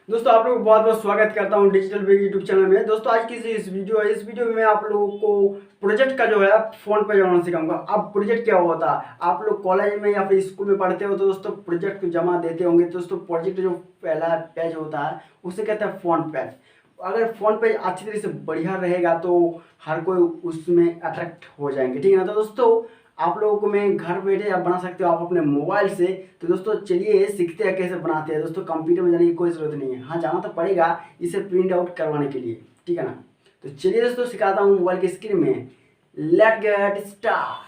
दोस्तों आप लोगों को बहुत बहुत स्वागत करता हूं डिजिटल बिग यूट्यूब चैनल में। दोस्तों आज की इस वीडियो में मैं आप लोगों को प्रोजेक्ट का जो है फोन पे जमाना सिखाऊंगा। अब प्रोजेक्ट क्या होता है, आप लोग कॉलेज में या फिर स्कूल में पढ़ते हो तो दोस्तों प्रोजेक्ट को जमा देते होंगे। दोस्तों प्रोजेक्ट जो पहला पेज होता है उसे कहते हैं फोन पेज। अगर फोन पेज अच्छी तरीके से बढ़िया रहेगा तो हर कोई उसमें अट्रैक्ट हो जाएंगे, ठीक है ना। तो दोस्तों आप लोगों को मैं घर बैठे आप बना सकते हो आप अपने मोबाइल से। तो दोस्तों चलिए सीखते हैं कैसे बनाते हैं। दोस्तों कंप्यूटर में जाने की कोई ज़रूरत नहीं है, हाँ जाना तो पड़ेगा इसे प्रिंट आउट करवाने के लिए, ठीक है ना। तो चलिए दोस्तों सिखाता हूँ मोबाइल की स्क्रीन में। Let get start.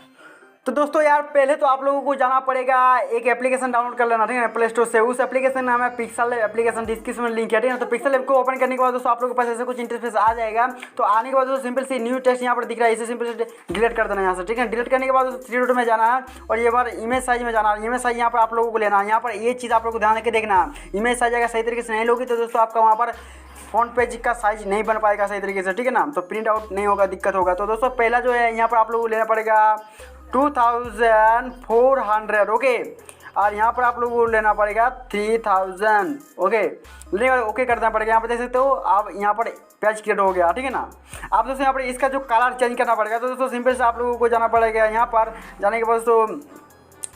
तो दोस्तों यार पहले तो आप लोगों को जाना पड़ेगा, एक एप्लीकेशन डाउनलोड कर लेना, ठीक है ना, प्ले स्टोर से। उस एप्लीकेशन नाम है पिक्सल एप्लीकेशन, डिस्क्रिप्शन में लिंक है, ठीक है ना। तो पिक्सल ऐप को ओपन करने के बाद दोस्तों आप लोगों के पास ऐसे कुछ इंटरफेस आ जाएगा। तो आने के बाद दोस्तों सिंपल सी न्यू टेक्स्ट यहाँ पर दिख रहा है, इसे सिंपल से डिलीट कर देना यहाँ से, ठीक है। डिलीट करने के बाद दोस्तों 3 डॉट में जाना है और ये बार इमेज साइज में जाना है। इमेज साइज यहाँ पर आप लोगों को लेना है। यहाँ पर ये चीज़ आप लोगों को ध्यान रखे देखना, इमेज साइज अगर सही तरीके से नहीं लोगी तो दोस्तों आपका वहाँ पर फ्रंट पेज का साइज नहीं बन पाएगा सही तरीके से, ठीक है ना। तो प्रिंट आउट नहीं होगा, दिक्कत होगा। तो दोस्तों पहला जो है यहाँ पर आप लोगों को लेना पड़ेगा 2400, ओके। और यहाँ पर आप लोगों को लेना पड़ेगा 3000, ओके। लेने ओके करना पड़ेगा। यहाँ पर देख सकते हो आप, यहाँ पर पेज क्रिएट हो गया, ठीक है ना। आप दोस्तों यहाँ पर इसका जो कलर चेंज करना पड़ेगा। तो दोस्तों सिंपल से आप लोगों को जाना पड़ेगा यहाँ पर। जाने के बाद दोस्तों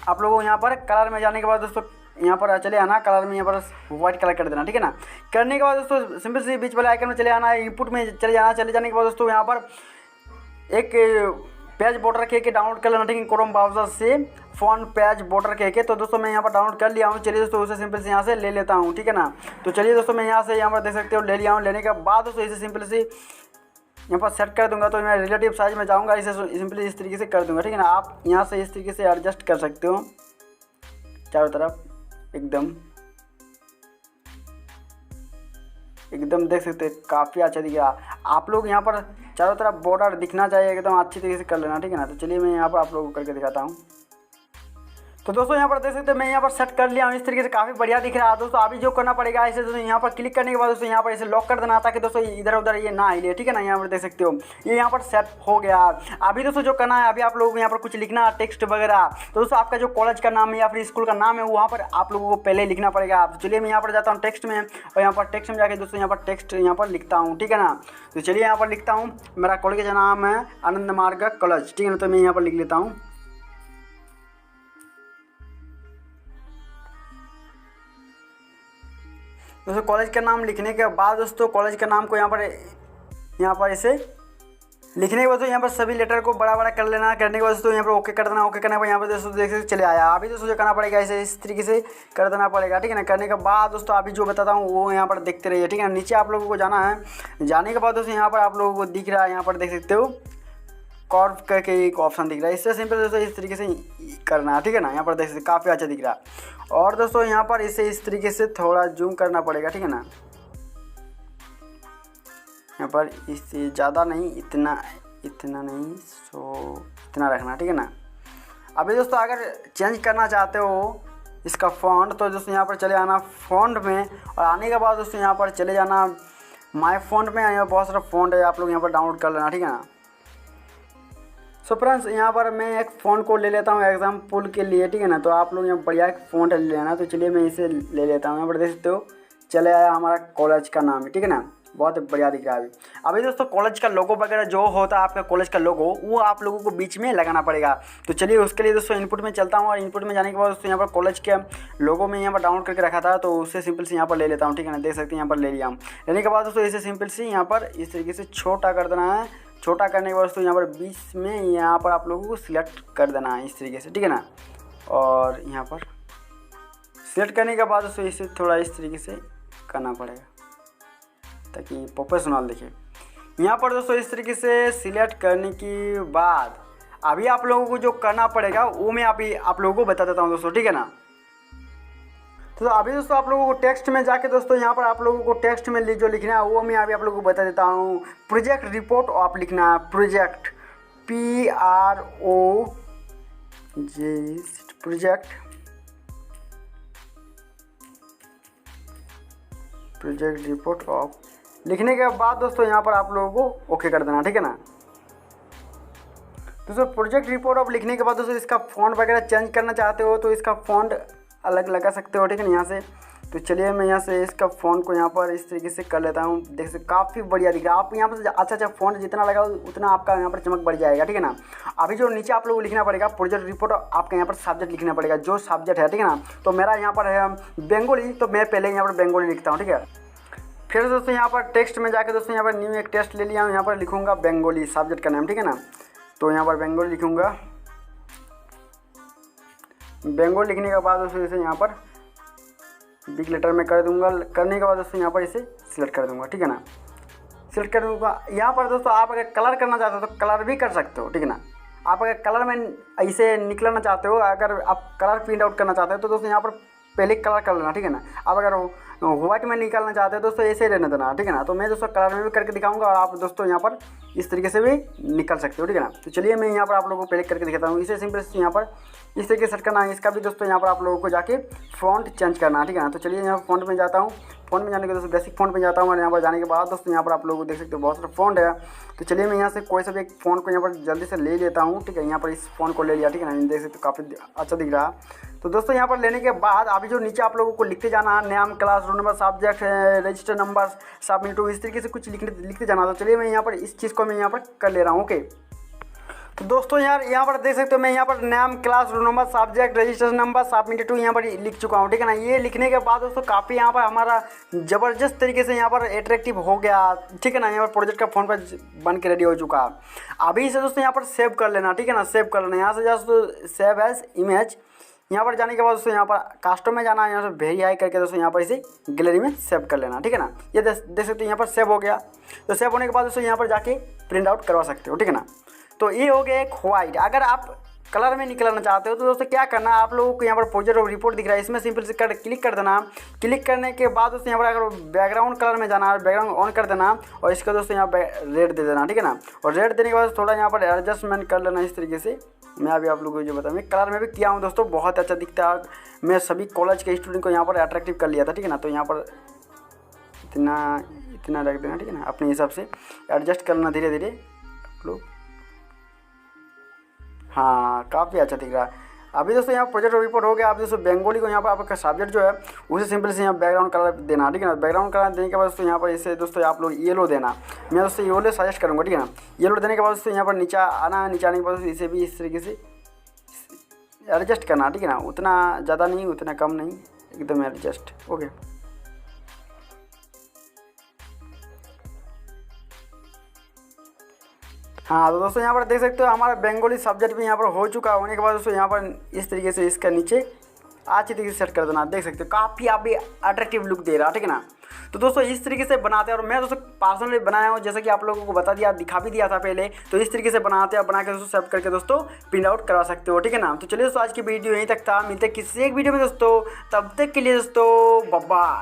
आप लोगों को यहाँ पर कलर में जाने के बाद दोस्तों यहाँ पर चले आना, कलर में यहाँ पर व्हाइट कलर कर देना, ठीक है ना। करने के बाद दोस्तों सिंपल से बीच वाले आइकन में चले आना, इनपुट में चले जाना। चले जाने के बाद दोस्तों यहाँ पर एक पेज बॉर्डर के डाउनलोड कर लेना, ठीक है, क्रोम ब्राउज़र से फोन पेज बॉर्डर के। तो दोस्तों मैं यहाँ पर डाउनलोड कर लिया हूँ। चलिए दोस्तों उसे सिंपल से यहाँ से ले लेता हूँ, ठीक है ना। तो चलिए दोस्तों मैं यहाँ से यहाँ पर देख सकते हो ले लिया हूँ। लेने के बाद दोस्तों इसे सिंपल से यहाँ पर सेट कर दूंगा। तो मैं रिलेटिव साइज में जाऊँगा, इसे सिंपली इस तरीके से कर दूँगा, ठीक है ना। आप यहाँ से इस तरीके से एडजस्ट कर सकते हो चारों तरफ, एकदम देख सकते हैं काफ़ी अच्छा दिख रहा। आप लोग यहाँ पर चारों तरफ बॉर्डर दिखना चाहिए, एकदम अच्छी तरीके से कर लेना, ठीक है ना। तो चलिए मैं यहाँ पर आप लोगों को करके दिखाता हूँ। तो दोस्तों यहाँ पर देख सकते हैं मैं यहाँ पर सेट कर लिया हूँ, इस तरीके से काफ़ी बढ़िया दिख रहा है। दोस्तों अभी जो करना पड़ेगा इसे दोस्तों यहाँ पर क्लिक करने के बाद दोस्तों यहाँ पर इसे लॉक कर देना ताकि दोस्तों इधर उधर ये ना हिले, ठीक है ना। यहाँ पर देख सकते हो ये यहाँ पर सेट हो गया। अभी दोस्तों जो करना है, अभी आप लोगों को यहाँ पर कुछ लिखना है टेक्स्ट वगैरह। तो दोस्तों आपका जो कॉलेज का नाम है या फिर स्कूल का नाम है वहाँ पर आप लोगों को पहले लिखना पड़ेगा। तो चलिए मैं यहाँ पर जाता हूँ टेक्स्ट में और यहाँ पर टेक्स्ट में जाकर दोस्तों यहाँ पर टेक्स्ट यहाँ पर लिखता हूँ, ठीक है ना। तो चलिए यहाँ पर लिखता हूँ, मेरा कॉलेज का नाम है आनंद मार्ग कॉलेज, ठीक है ना। तो मैं यहाँ पर लिख लेता हूँ। दोस्तों कॉलेज का नाम लिखने के बाद दोस्तों कॉलेज का नाम को यहाँ पर इसे लिखने के बाद तो यहाँ पर सभी लेटर को बड़ा बड़ा कर लेना। करने के बाद दोस्तों यहाँ पर ओके कर देना। ओके करने के बाद यहाँ पर दोस्तों देख सकते चले आया। अभी दोस्तों जो करना पड़ेगा इसे इस तरीके से कर देना पड़ेगा, ठीक है ना। करने के बाद दोस्तों अभी जो बताता हूँ वो यहाँ पर देखते रहिए, ठीक है ना। नीचे आप लोगों को जाना है। जाने के बाद दोस्तों यहाँ पर आप लोगों को दिख रहा है, यहाँ पर देख सकते हो कर्व करके एक ऑप्शन दिख रहा है। इससे सिंपल दोस्तों इस तरीके से करना है, ठीक है ना। यहाँ पर देख सकते काफ़ी अच्छा दिख रहा है। और दोस्तों यहाँ पर इसे इस तरीके से थोड़ा जूम करना पड़ेगा, ठीक है ना। यहाँ पर इससे ज़्यादा नहीं, इतना नहीं, सो इतना रखना, ठीक है ना। अभी दोस्तों अगर चेंज करना चाहते हो इसका फॉन्ट तो दोस्तों यहाँ पर चले आना फॉन्ट में। और आने के बाद दोस्तों यहाँ पर चले जाना माय फॉन्ट में। यहाँ बहुत सारा फॉन्ट है, आप लोग यहाँ पर डाउनलोड कर लेना, ठीक है ना। सो फ्रेंड्स यहाँ पर मैं एक फ़ॉन्ट को ले लेता हूँ एग्जाम्पल के लिए, ठीक है ना। तो आप लोग यहाँ बढ़िया एक फ़ॉन्ट ले लेना। तो चलिए मैं इसे ले लेता हूँ। यहाँ पर देख सकते हो चले आया हमारा कॉलेज का नाम है, ठीक है ना। बहुत बढ़िया दिख रहा है अभी दोस्तों कॉलेज का लोगो वगैरह जो होता है आपका कॉलेज का लोगो वो आप लोगों को बीच में लगाना पड़ेगा। तो चलिए उसके लिए दोस्तों इनपुट में चलता हूँ। और इनपुट में जाने के बाद दोस्तों यहाँ पर कॉलेज के लोगो में यहाँ पर डाउनलोड करके रखा था तो उससे सिंपल से यहाँ पर ले लेता हूँ, ठीक है ना। देख सकते हैं यहाँ पर ले लिया हूँ। लेने के बाद दोस्तों इसे सिंपल से यहाँ पर इस तरीके से छोटा कर देना है। छोटा करने के बाद दोस्तों यहाँ पर बीच में यहाँ पर आप लोगों को सिलेक्ट कर देना है इस तरीके से, ठीक है ना। और यहाँ पर सिलेक्ट करने के बाद दोस्तों इसे थोड़ा इस तरीके से करना पड़ेगा ताकि प्रोफेशनल दिखे। यहाँ पर दोस्तों इस तरीके से सिलेक्ट करने के बाद अभी आप लोगों को जो करना पड़ेगा वो मैं अभी आप लोगों को बता देता हूँ दोस्तों, ठीक है ना। तो अभी दोस्तों आप लोगों को टेक्स्ट में जाके दोस्तों यहाँ पर आप लोगों को टेक्स्ट में जो लिखना है वो मैं अभी आप लोगों को बता देता हूँ। प्रोजेक्ट रिपोर्ट आप लिखना है, प्रोजेक्ट प्रोजेक्ट रिपोर्ट ऑफ लिखने के बाद दोस्तों यहाँ पर आप लोगों को ओके कर देना, ठीक है ना। दोस्तों प्रोजेक्ट रिपोर्ट ऑफ लिखने के बाद दोस्तों इसका फॉन्ट वगैरह चेंज करना चाहते हो तो इसका फॉन्ट अलग लगा सकते हो, ठीक है ना। यहाँ से तो चलिए मैं यहाँ से इसका फ़ॉन्ट को यहाँ पर इस तरीके से कर लेता हूँ। देख सकते काफ़ी बढ़िया दिख रहा है। आप यहाँ पर अच्छा फ़ॉन्ट जितना लगा उतना आपका यहाँ पर चमक बढ़ जाएगा, ठीक है ना। अभी जो नीचे आप लोगों को लिखना पड़ेगा प्रोजेक्ट रिपोर्ट, आपका यहाँ पर सब्जेक्ट लिखना पड़ेगा, जो सब्जेक्ट है, ठीक है ना। तो मेरा यहाँ पर है बंगाली, तो मैं पहले यहाँ पर बंगाली लिखता हूँ, ठीक है। फिर दोस्तों यहाँ पर टेक्स्ट में जाकर दोस्तों यहाँ पर न्यू एक टेस्ट ले लिया हूँ, यहाँ पर लिखूँगा बंगाली सब्जेक्ट का नाम, ठीक है ना। तो यहाँ पर बंगाली लिखूँगा। बंगाली लिखने के बाद दोस्तों इसे यहाँ पर बिग लेटर में कर दूंगा। करने के बाद दोस्तों यहाँ पर इसे सिलेक्ट कर दूंगा, ठीक है ना। सिलेक्ट कर दूंगा। यहाँ पर दोस्तों आप अगर कलर करना चाहते हो तो कलर भी कर सकते हो, ठीक है ना। आप अगर कलर में ऐसे निकलना चाहते हो, अगर आप कलर प्रिंट आउट करना चाहते हो तो दोस्तों यहाँ पर पहले कलर कर लेना, ठीक है ना। आप अगर व्हाइट में निकालना चाहते हो दोस्तों ऐसे रहने देना, ठीक है ना। तो मैं दोस्तों कलर में भी करके दिखाऊंगा और आप दोस्तों यहाँ पर इस तरीके से भी निकल सकते हो, ठीक है ना। तो चलिए मैं यहाँ पर आप लोगों को पहले करके दिखाता हूँ। इसे सिंपल से यहाँ पर इस तरीके से सेट करना है। इसका भी दोस्तों यहाँ पर आप लोगों को जाके फ़ॉन्ट चेंज करना है, ठीक है ना। तो चलिए यहाँ फ़ॉन्ट में जाता हूँ। फ़ॉन्ट में जाने के दोस्तों बेसिक फ़ॉन्ट में जाता हूँ और यहाँ पर जाने के बाद दोस्तों यहाँ पर आप लोग को देख सकते हो बहुत सारा फ़ॉन्ट है। तो चलिए मैं यहाँ से कोई सा भी एक फ़ॉन्ट को यहाँ पर जल्दी से ले लेता हूँ, ठीक है। यहाँ पर इस फ़ॉन्ट को ले लिया, ठीक है ना। देख सकते हो काफ़ी अच्छा दिख रहा है। तो दोस्तों यहाँ पर लेने के बाद अभी जो नीचे आप लोगों को लिखते जाना है, नाम, class, roll number, subject, register number, submit, इस तरीके से कुछ लिखते जाना। तो चलिए मैं यहाँ पर इस चीज़ को मैं यहाँ पर कर ले रहा हूँ, ओके। तो दोस्तों यार यहाँ पर देख सकते हो मैं यहाँ पर नाम, class, roll number, subject, registration number, submit to यहाँ पर लिख चुका हूँ, ठीक है ना। ये लिखने के बाद दोस्तों काफ़ी यहाँ पर हमारा ज़बरदस्त तरीके से यहाँ पर अट्रैक्टिव हो गया, ठीक है ना। यहाँ पर प्रोजेक्ट का फ़ॉन्ट पर बन के रेडी हो चुका। अभी से दोस्तों यहाँ पर सेव कर लेना, ठीक है ना। सेव कर लेना, यहाँ से दोस्तों सेव एज इमेज, यहाँ पर जाने के बाद दोस्तों यहाँ पर कास्टम में जाना है, यहाँ से वेरीफाई करके दोस्तों यहाँ पर इसे गैलरी में सेव कर लेना, ठीक है ना। ये देख सकते हो यहाँ पर सेव हो गया। तो सेव होने के बाद दोस्तों यहाँ पर जाके प्रिंट आउट करवा सकते हो, ठीक है ना। तो ये हो गया एक व्हाइट। अगर आप कलर में निकलना चाहते हो तो दोस्तों क्या करना है, आप लोगों को यहाँ पर प्रोजेक्ट और रिपोर्ट दिख रहा है, इसमें सिंपल से क्लिक कर देना। क्लिक करने के बाद दोस्तों यहाँ पर अगर बैकग्राउंड कलर में जाना है, बैकग्राउंड ऑन कर देना और इसका दोस्तों यहाँ पर रेड दे देना, ठीक है ना। और रेड देने के बाद थोड़ा यहाँ पर एडजस्टमेंट कर लेना इस तरीके से। मैं अभी आप लोगों को जो बताऊँ, मैं कलर में भी किया हूँ दोस्तों, बहुत अच्छा दिखता है। मैं सभी कॉलेज के स्टूडेंट को यहाँ पर अट्रैक्टिव कर लिया था, ठीक है ना। तो यहाँ पर इतना रख देना, ठीक है ना। अपने हिसाब से एडजस्ट करना धीरे धीरे आप लोग। हाँ, काफ़ी अच्छा दिख रहा है। अभी दोस्तों यहाँ प्रोजेक्ट रिपोर्ट हो गया। आप दोस्तों बंगाली को यहाँ पर आपका सब्जेक्ट जो है उसे सिंपल से यहाँ बैकग्राउंड कलर देना, ठीक है ना। बैकग्राउंड कलर देने के बाद दोस्तों यहाँ पर इसे दोस्तों आप लोग येलो देना। मैं दोस्तों येलो सजेस्ट करूँगा, ठीक है ना। येलो देने के बाद दोस्तों यहाँ पर नीचे आना, नीचे आने के बाद इसे भी इस तरीके से एडजस्ट करना, ठीक है ना। उतना ज़्यादा नहीं, उतना कम नहीं, एकदम एडजस्ट, ओके। हाँ, तो दोस्तों यहाँ पर देख सकते हो हमारा बंगाली सब्जेक्ट भी यहाँ पर हो चुका। होने के बाद दोस्तों यहाँ पर इस तरीके से इसका नीचे अच्छी तरीके से सेट कर देना। देख सकते हो काफ़ी अभी अट्रैक्टिव लुक दे रहा है, ठीक है ना। तो दोस्तों इस तरीके से बनाते हैं और मैं दोस्तों पर्सनली बनाया हूँ, जैसे कि आप लोगों को बता दिया, दिखा भी दिया था पहले। तो इस तरीके से बनाते हैं, बना के दोस्तों सेव करके दोस्तों प्रिंट आउट करवा सकते हो, ठीक है ना। तो चलिए दोस्तों आज की वीडियो यहीं तक था। मिलते हैं किसी एक वीडियो में दोस्तों, तब तक के लिए दोस्तों बाय बाय।